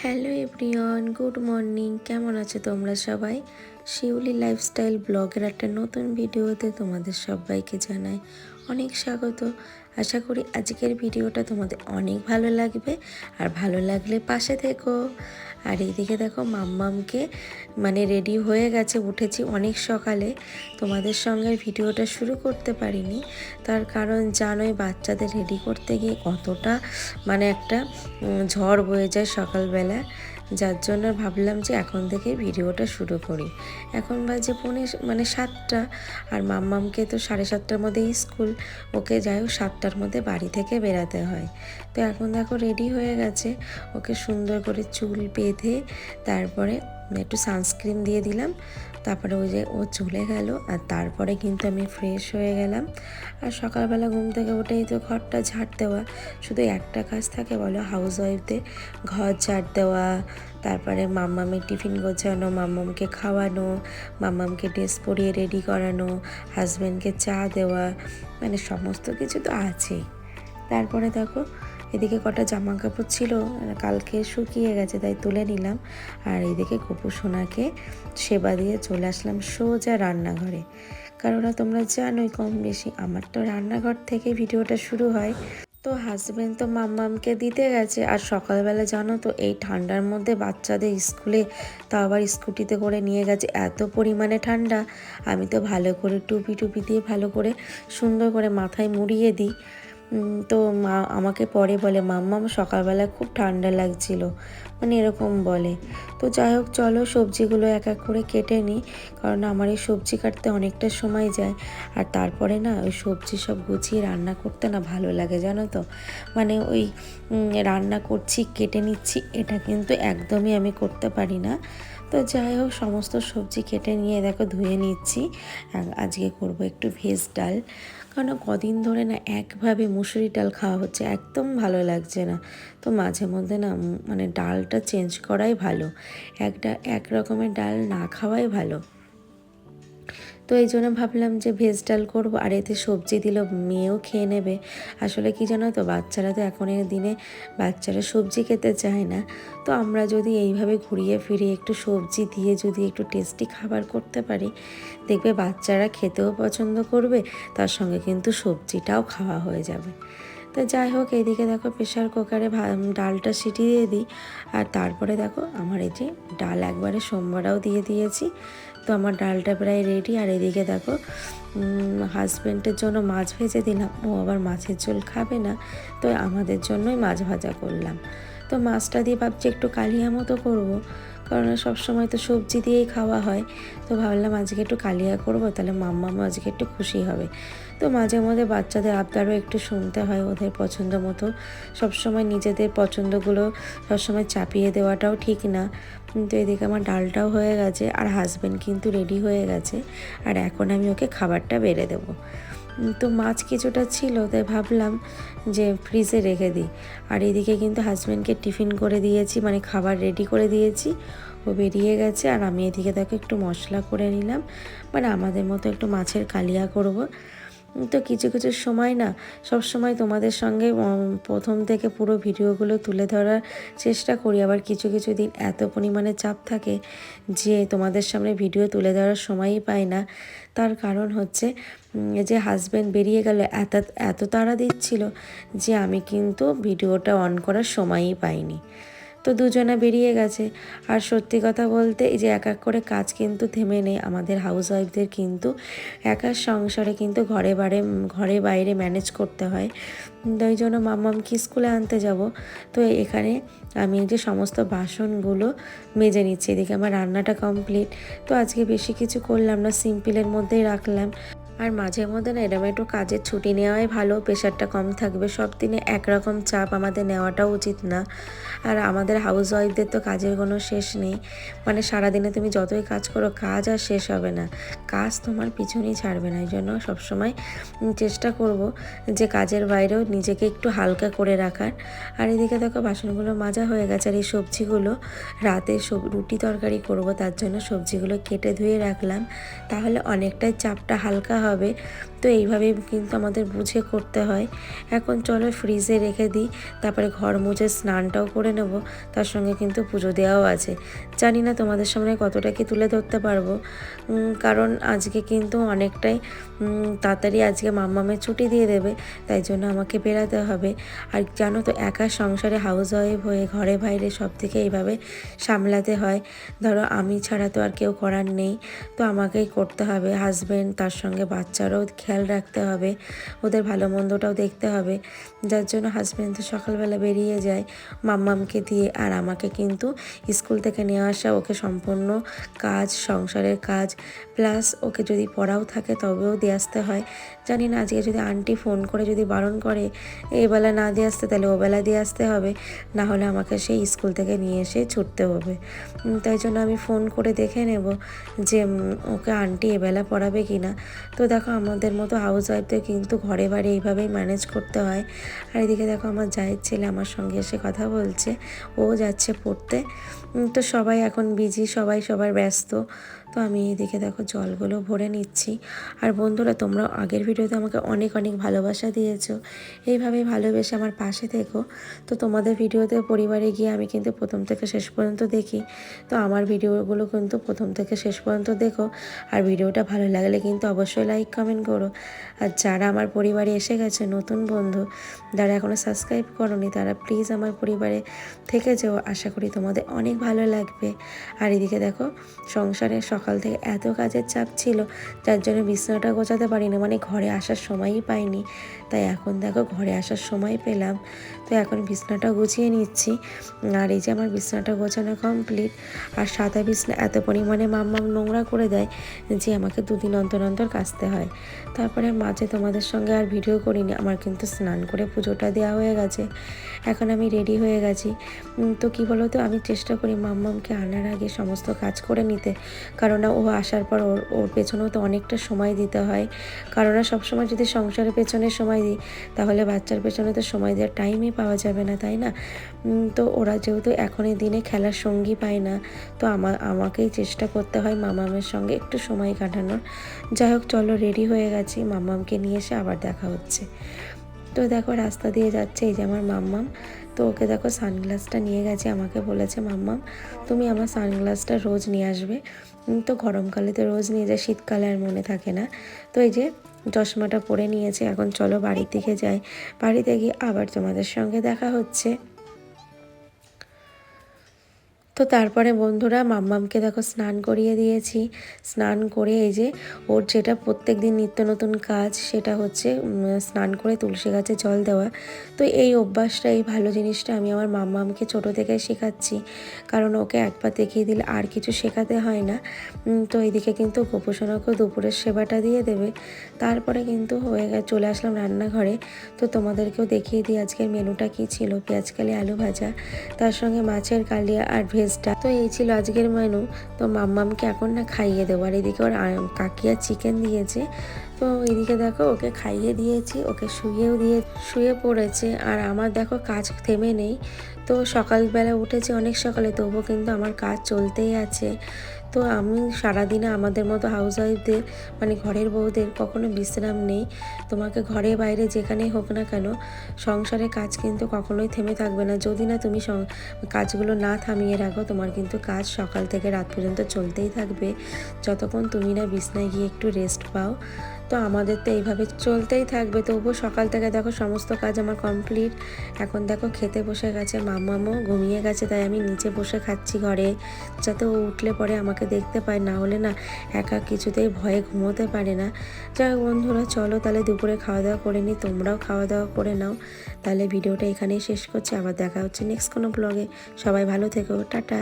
Hello everyone, good morning. কেমন আছো তোমরা সবাই? শিউলি লাইফস্টাইল ব্লগের একটা নতুন ভিডিওতে তোমাদের সবাইকে জানাই অনেক স্বাগত। আশা করি আজকের ভিডিওটা তোমাদের অনেক ভালো লাগবে, আর ভালো লাগলে পাশে থেকো। আর এইদিকে দেখো মাম্মামকে রেডি হয়ে গেছে, উঠেছি অনেক সকালে। তোমাদের সঙ্গে ভিডিওটা শুরু করতে পারিনি, তার কারণ জানোই বাচ্চাদের রেডি করতে গিয়ে কতটা একটা ঝড় বয়ে যায় সকালবেলা, যার জন্য ভাবলাম যে এখন থেকে ভিডিওটা শুরু করি। এখন বাজে পৌনে 7টা, আর মাম্মামকে তো 7:30টার মধ্যেই স্কুল, ওকে যাই হোক 7টার মধ্যে বাড়ি থেকে বেরাতে হয়। তো এখন দেখো রেডি হয়ে গেছে, ওকে সুন্দর করে চুল বেঁধে তারপরে একটু সানস্ক্রিন দিয়ে দিলাম, তারপরে ওই যে ও চলে গেল। আর তারপরে কিন্তু আমি ফ্রেশ হয়ে গেলাম। আর সকালবেলা ঘুম থেকে উঠেই তো ঘরটা ঝাড় দেওয়া, শুধু একটা কাজ থাকে বলো হাউস ওয়াইফদের, ঘর ঝাড় দেওয়া, তারপরে মাম্মামের টিফিন গোছানো, মাম্মামকে খাওয়ানো, মাম্মামকে ড্রেস পরিয়ে রেডি করানো, হাজব্যান্ডকে চা দেওয়া, সমস্ত কিছু তো আছেই। তারপরে দেখো এদিকে কটা জামা কাপড় ছিল, কালকে শুকিয়ে গেছে তাই তুলে নিলাম। আর এদিকে গপু সোনাকে সেবা দিয়ে চলে আসলাম সোজা রান্নাঘরে, কারণ তোমরা জানোই কম বেশি আমার তো রান্নাঘর থেকে ভিডিওটা শুরু হয়। তো হাজব্যান্ড তো মাম্মামকে দিতে গেছে, আর সকালবেলা জানো তো এই ঠান্ডার মধ্যে বাচ্চাদের স্কুলে তো আবার স্কুটিতে করে নিয়ে গেছে, এত পরিমাণে ঠান্ডা। আমি তো ভালো করে টুপি দিয়ে ভালো করে সুন্দর করে মাথায় মুড়িয়ে দিই। তো মা আমাকে পরে বলে মাম্মাম সকালবেলা খুব ঠান্ডা লাগছিল, এরকম বলে। তো যাই হোক চলো সবজিগুলো এক এক করে কেটে নিই, কারণ আমার এই সবজি কাটতে অনেকটা সময় যায়। আর তারপরে না ওই সবজি সব গুছিয়ে রান্না করতে না ভালো লাগে জানো তো, ওই রান্না করছি কেটে নিচ্ছি, এটা কিন্তু একদমই আমি করতে পারি না। তো যাই হোক সমস্ত সবজি কেটে নিয়ে দেখো ধুয়ে নিচ্ছি। আজকে করব একটু ভেজ ডাল, কারণ কদিন ধরে না একভাবে মুসুরি ডাল খাওয়া হচ্ছে, একদম ভালো লাগছে না। তো মাঝে মধ্যে না ডালটা চেঞ্জ করাই ভালো, এক রকমের ডাল না খাওয়াই ভালো। তো এই জন্য ভাবলাম যে ভেজ ডাল করবো, আর এতে সবজি দিল মেয়েও খেয়ে নেবে। আসলে কি জানো তো, বাচ্চারা তো এখনের দিনে বাচ্চারা সবজি খেতে চায় না। তো আমরা যদি এইভাবে ঘুরিয়ে ফিরিয়ে একটু সবজি দিয়ে যদি একটু টেস্টি খাবার করতে পারি, দেখবে বাচ্চারা খেতেও পছন্দ করবে, তার সঙ্গে কিন্তু সবজিটাও খাওয়া হয়ে যাবে। তো যাই হোক এইদিকে দেখো প্রেশার কুকারে ডালটা সিটি দিয়ে দিই। আর তারপরে দেখো আমার এই যে ডাল একবারে সোমবারাও দিয়ে দিয়েছি। তো আমার ডালটা প্রায় রেডি। আর এদিকে দেখো হাজব্যান্ডের জন্য মাছ ভেজে দিলাম, ও আবার মাছের ঝোল খাবে না, তো আমাদের জন্যই মাছ ভাজা করলাম। তো মাছটা দিয়ে ভাবছি একটু কালিয়া মতো করবো, কারণ সবসময় তো সবজি দিয়েই খাওয়া হয়। তো ভাবলাম আজকে একটু কালিয়া করবো, তাহলে মাম্মামও আজকে একটু খুশি হবে। তো মাঝে মধ্যে বাচ্চাদের আবদারও একটু শুনতে হয়, ওদের পছন্দ মতো সবসময় নিজেদের পছন্দগুলো সবসময় চাপিয়ে দেওয়াটাও ঠিক না। তো এদিকে আমার ডালটাও হয়ে গেছে, আর হাজব্যান্ড কিন্তু রেডি হয়ে গেছে, আর এখন আমি ওকে খাবারটা বেড়ে দেবো। তো মাছ কিছুটা ছিল, তাই ভাবলাম যে ফ্রিজে রেখে দিই। আর এদিকে কিন্তু হাজব্যান্ডকে টিফিন করে দিয়েছি, খাবার রেডি করে দিয়েছি, ও বেরিয়ে গেছে। আর আমি এদিকে দেখো একটু মশলা করে নিলাম, আমাদের মতো একটু মাছের কালিয়া করব। তো কিছু কিছু সময় না সব সময় তোমাদের সঙ্গে প্রথম থেকে পুরো ভিডিওগুলো তুলে ধরার চেষ্টা করি, আবার কিছু কিছু দিন এত পরিমাণে চাপ থাকে যে তোমাদের সামনে ভিডিও তুলে ধরার সময়ই পাই না। তার কারণ হচ্ছে যে হাজব্যান্ড বেরিয়ে গেল, এত তাড়া দিচ্ছিল যে আমি কিন্তু ভিডিওটা অন করার সময়ই পাইনি। তো দুজনে বেরিয়ে গেছে। আর সত্যি কথা বলতে এই যে এক এক করে কাজ কিন্তু থেমে নেই আমাদের হাউস ওয়াইফদের, কিন্তু একার সংসারে কিন্তু ঘরে বাইরে ম্যানেজ করতে হয়। ওই জন্য মাম্মামকে স্কুলে আনতে যাব। তো এখানে আমি যে সমস্ত বাসনগুলো মেজে নিচ্ছি, এদিকে আমার রান্নাটা কমপ্লিট। তো আজকে বেশি কিছু করলাম না, সিম্পলের মধ্যেই রাখলাম। আর মাঝে মধ্যে না এরকম একটু কাজের ছুটি নেওয়াই ভালো, প্রেশারটা কম থাকবে। সব দিনে একরকম চাপ আমাদের নেওয়াটাও উচিত না। আর আমাদের হাউস ওয়াইফদের তো কাজের কোনো শেষ নেই, সারাদিনে তুমি যতই কাজ করো কাজ আর শেষ হবে না, কাজ তোমার পিছনেই ছাড়বে না। এই জন্য সবসময় চেষ্টা করব যে কাজের বাইরেও নিজেকে একটু হালকা করে রাখার। আর এদিকে দেখো বাসনগুলো মাজা হয়ে গেছে, আর এই সবজিগুলো রাতে রুটি তরকারি করব, তার জন্য সবজিগুলো কেটে ধুয়ে রাখলাম, তাহলে অনেকটাই চাপটা হালকা হবে। তো এইভাবেই কিন্তু আমাদের বুঝে করতে হয়। এখন চলো ফ্রিজে রেখে দিই, তারপরে ঘর মুছে স্নানটাও করে নেব, তার সঙ্গে কিন্তু পুজো দেওয়াও আছে। জানি না তোমাদের সামনে কতটা কি তুলে ধরতে পারবো, কারণ আজকে কিন্তু অনেকটাই তাড়াতাড়ি আজকে মাম্মামের ছুটি দিয়ে দেবে, তাই জন্য আমাকে বেরাতে হবে। আর জানো তো একা সংসারে হাউস ওয়াইফ হয়ে ঘরে বাইরে সব থেকে এইভাবে সামলাতে হয়। ধরো আমি ছাড়া তো আর কেউ করার নেই, তো আমাকেই করতে হবে। হাজব্যান্ড, তার সঙ্গে বাচ্চারও খেয়াল রাখতে হবে, ওদের ভালো মন্দটাও দেখতে হবে। যার জন্য হাজব্যান্ড তো সকালবেলা বেরিয়ে যায় মাম্মামকে দিয়ে, আর আমাকে কিন্তু স্কুল থেকে নিয়ে আসা, ওকে সম্পূর্ণ কাজ, সংসারের কাজ প্লাস ওকে যদি পড়াও থাকে তবেও দিয়ে আসতে হয়। জানি না আজকে যদি আন্টি ফোন করে যদি বারণ করে এই বেলা না দিয়ে আসতে, তাহলে ও বেলা দিয়ে আসতে হবে, না হলে আমাকে সেই স্কুল থেকে নিয়ে এসে ছুটতে হবে। তাই জন্য আমি ফোন করে দেখে নেব যে ওকে আন্টি এবেলা পড়াবে কি না। তো দেখো আমাদের মতো হাউস ওয়াইফদের কিন্তু ঘরে বাড়ি এইভাবেই ম্যানেজ করতে হয়। আর এদিকে দেখো আমার জায়ের ছেলে আমার সঙ্গে এসে কথা বলছে, ও যাচ্ছে পড়তে। তো সবাই এখন বিজি, সবাই সবার ব্যস্ত। তো আমি এদিকে দেখো জলগুলো ভরে নিচ্ছি। আর বন্ধুরা, তোমরা আগের ভিডিওতে আমাকে অনেক অনেক ভালোবাসা দিয়েছো, এইভাবেই ভালোবেসে আমার পাশে থেকো। তো তোমাদের ভিডিওতে পরিবারে গিয়ে আমি কিন্তু প্রথম থেকে শেষ পর্যন্ত দেখি, তো আমার ভিডিওগুলো কিন্তু প্রথম থেকে শেষ পর্যন্ত দেখো। আর ভিডিওটা ভালো লাগলে কিন্তু অবশ্যই লাইক কমেন্ট করো। আর যারা আমার পরিবারে এসে গেছে নতুন বন্ধু, যারা এখনও সাবস্ক্রাইব করোনি, তারা প্লিজ আমার পরিবারে থেকে যেও, আশা করি তোমাদের অনেক ভালো লাগবে। আর এদিকে দেখো সংসারে সকাল থেকে এত কাজের চাপ ছিল, যার জন্য বিছানাটা গোছাতে পারিনি, মানে ঘরে আসার সময়ই পাইনি। তাই এখন দেখো ঘরে আসার সময় পেলাম, তো এখন বিছানাটা গুছিয়ে নিচ্ছি। আর এই যে আমার বিছানাটা গোছানো কমপ্লিট। আর সাদা বিছানা এত পরিমাণে মাম্মাম নোংরা করে দেয় যে আমাকে দুদিন অন্তর অন্তর কাচতে হয়। তারপরে মাঝে তোমাদের সঙ্গে আর ভিডিও করিনি, আমার কিন্তু স্নান করে পুজোটা দেওয়া হয়ে গেছে। এখন আমি রেডি হয়ে গেছি। তো কী বলো তো, আমি চেষ্টা করি মাম্মামকে আনার আগে সমস্ত কাজ করে নিতে, কারণ ও আসার পর ওর পেছনেও তো অনেকটা সময় দিতে হয়। কারণ সবসময় যদি সংসারের পেছনে সময় দিই, তাহলে বাচ্চার পেছনে তো সময় দেওয়ার টাইমই পাওয়া যাবে না, তাই না? তো ওরা যেহেতু এখন এই দিনে খেলার সঙ্গী পায় না, তো আমাকেই চেষ্টা করতে হয় মামামের সঙ্গে একটু সময় কাটানোর। যাই হোক, চলো রেডি হয়ে গেছি, মামামকে নিয়ে এসে আবার দেখা হচ্ছে। তো দেখো রাস্তা দিয়ে যাচ্ছে এই যে আমার মাম্মাম। তো ওকে দেখো সানগ্লাসটা নিয়ে গেছে, আমাকে বলেছে মাম্মাম তুমি আমার সানগ্লাসটা রোজ নিয়ে আসবে। তো গরমকালে তো রোজ নিয়ে যায়, শীতকালে আর মনে থাকে না। তো এই যে চশমাটা পরে নিয়েছে। এখন চলো বাড়ির দিকে যাই, বাড়িতে গিয়ে আবার তোমাদের সঙ্গে দেখা হচ্ছে। তো তারপরে বন্ধুরা মাম্মামকে দেখো স্নান করিয়ে দিয়েছি। স্নান করে এই যে ওর যেটা প্রত্যেক দিন নিত্য নতুন কাজ, সেটা হচ্ছে স্নান করে তুলসী গাছে জল দেওয়া। তো এই অভ্যাসটা, এই ভালো জিনিসটা আমি আমার মাম্মামকে ছোটো থেকে শেখাচ্ছি, কারণ ওকে একবার দেখিয়ে দিলে আর কিছু শেখাতে হয় না। তো এইদিকে কিন্তু গোপোষণাকেও দুপুরের সেবাটা দিয়ে দেবে। তারপরে কিন্তু চলে আসলাম রান্নাঘরে। তো তোমাদেরকেও দেখিয়ে দিই আজকের মেনুটা কী ছিল। পেঁয়াজকালি আলু ভাজা, তার সঙ্গে মাছের কালিয়া আর ভেজটা। তো এই ছিল আজকের মেনু। তো মাম্মামকে এখন না খাইয়ে দেবো। আর এদিকে ওর কাকিয়া চিকেন দিয়েছে, তো এদিকে দেখো ওকে খাইয়ে দিয়েছি, ওকে শুয়ে পড়েছে। আর আমার দেখো কাজ থেমে নেই। তো সকালবেলা উঠেছি অনেক সকালে, তবুও কিন্তু আমার কাজ চলতেই আছে। তো আমি সারাদিনে আমাদের মতো হাউস ওয়াইফদের, মানে ঘরের বউদের কখনো বিশ্রাম নেই। তোমাকে ঘরে বাইরে যেখানেই হোক না কেন, সংসারের কাজ কিন্তু কখনোই থেমে থাকবে না। যদি না তুমি কাজগুলো না থামিয়ে রাখো, তোমার কিন্তু কাজ সকাল থেকে রাত পর্যন্ত চলতেই থাকবে, যতক্ষণ তুমি না বিছনায় গিয়ে একটু রেস্ট পাও। তো আমাদের তো এইভাবে চলতেই থাকবে। তবুও সকাল থেকে দেখো সমস্ত কাজ আমার কমপ্লিট। এখন দেখো খেতে বসে গেছে, মাম্মামও ঘুমিয়ে গেছে, তাই আমি নিচে বসে খাচ্ছি ঘরে, যাতে ও উঠলে পরে আমাকে দেখতে পায়, না হলে না একা কিছুতেই ভয়ে ঘুমোতে পারে না। যাই হোক বন্ধুরা, চলো তাহলে দুপুরে খাওয়া দাওয়া করে নিই, তোমরাও খাওয়া দাওয়া করে নাও। তাহলে ভিডিওটা এখানেই শেষ করছি, আবার দেখা হচ্ছে নেক্সট কোনো ব্লগে। সবাই ভালো থেকো, টাটা।